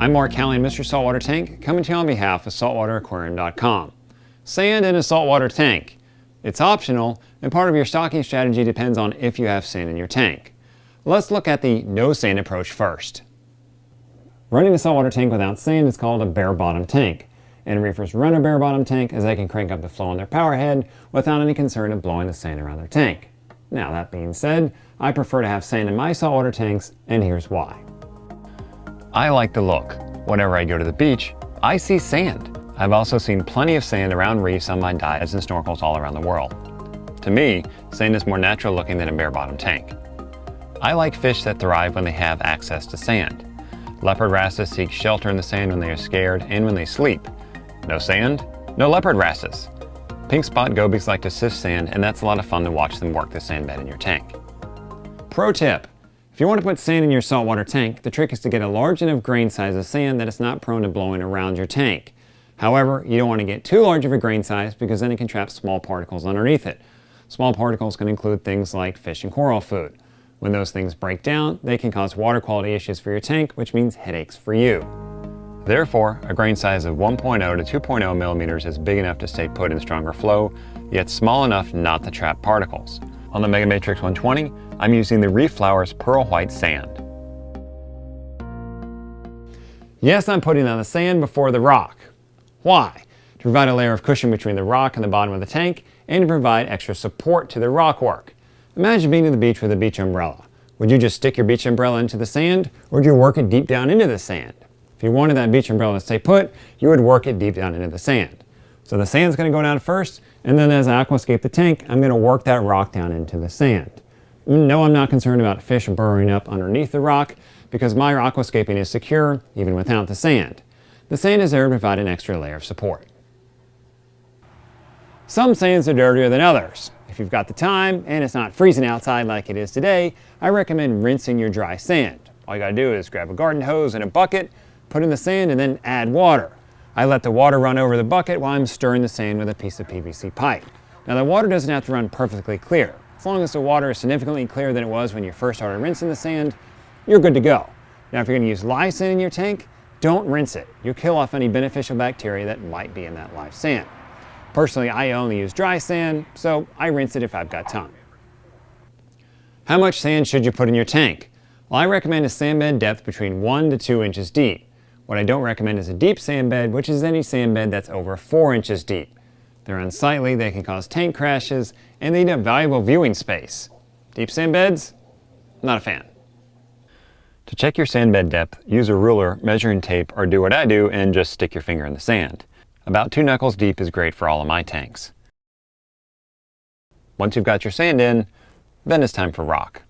I'm Mark Callion, Mr. Saltwater Tank, coming to you on behalf of SaltwaterAquarium.com. Sand in a saltwater tank. It's optional, and part of your stocking strategy depends on if you have sand in your tank. Let's look at the no sand approach first. Running a saltwater tank without sand is called a bare bottom tank, and reefers run a bare bottom tank as they can crank up the flow on their power head without any concern of blowing the sand around their tank. Now, that being said, I prefer to have sand in my saltwater tanks, and here's why. I like the look. Whenever I go to the beach, I see sand. I've also seen plenty of sand around reefs on my dives and snorkels all around the world. To me, sand is more natural looking than a bare bottom tank. I like fish that thrive when they have access to sand. Leopard wrasses seek shelter in the sand when they are scared and when they sleep. No sand, no leopard wrasses. Pink spot gobies like to sift sand, and that's a lot of fun to watch them work the sand bed in your tank. Pro tip: if you want to put sand in your saltwater tank, the trick is to get a large enough grain size of sand that it's not prone to blowing around your tank. However, you don't want to get too large of a grain size because then it can trap small particles underneath it. Small particles can include things like fish and coral food. When those things break down, they can cause water quality issues for your tank, which means headaches for you. Therefore, a grain size of 1.0 to 2.0 millimeters is big enough to stay put in stronger flow, yet small enough not to trap particles. On the Mega Matrix 120, I'm using the Reef Flowers Pearl White Sand. Yes, I'm putting on the sand before the rock. Why? To provide a layer of cushion between the rock and the bottom of the tank, and to provide extra support to the rock work. Imagine being at the beach with a beach umbrella. Would you just stick your beach umbrella into the sand, or would you work it deep down into the sand? If you wanted that beach umbrella to stay put, you would work it deep down into the sand. So the sand's going to go down first, and then as I aquascape the tank, I'm going to work that rock down into the sand. No, I'm not concerned about fish burrowing up underneath the rock, because my aquascaping is secure even without the sand. The sand is there to provide an extra layer of support. Some sands are dirtier than others. If you've got the time and it's not freezing outside like it is today, I recommend rinsing your dry sand. All you gotta do is grab a garden hose and a bucket, put in the sand, and then add water. I let the water run over the bucket while I'm stirring the sand with a piece of PVC pipe. Now, the water doesn't have to run perfectly clear. As long as the water is significantly clearer than it was when you first started rinsing the sand, you're good to go. Now, if you're gonna use live sand in your tank, don't rinse it. You'll kill off any beneficial bacteria that might be in that live sand. Personally, I only use dry sand, so I rinse it if I've got time. How much sand should you put in your tank? Well, I recommend a sand bed depth between 1 to 2 inches deep. What I don't recommend is a deep sand bed, which is any sand bed that's over 4 inches deep. They're unsightly, they can cause tank crashes, and they need valuable viewing space. Deep sand beds? Not a fan. To check your sand bed depth, use a ruler, measuring tape, or do what I do and just stick your finger in the sand. About 2 knuckles deep is great for all of my tanks. Once you've got your sand in, then it's time for rock.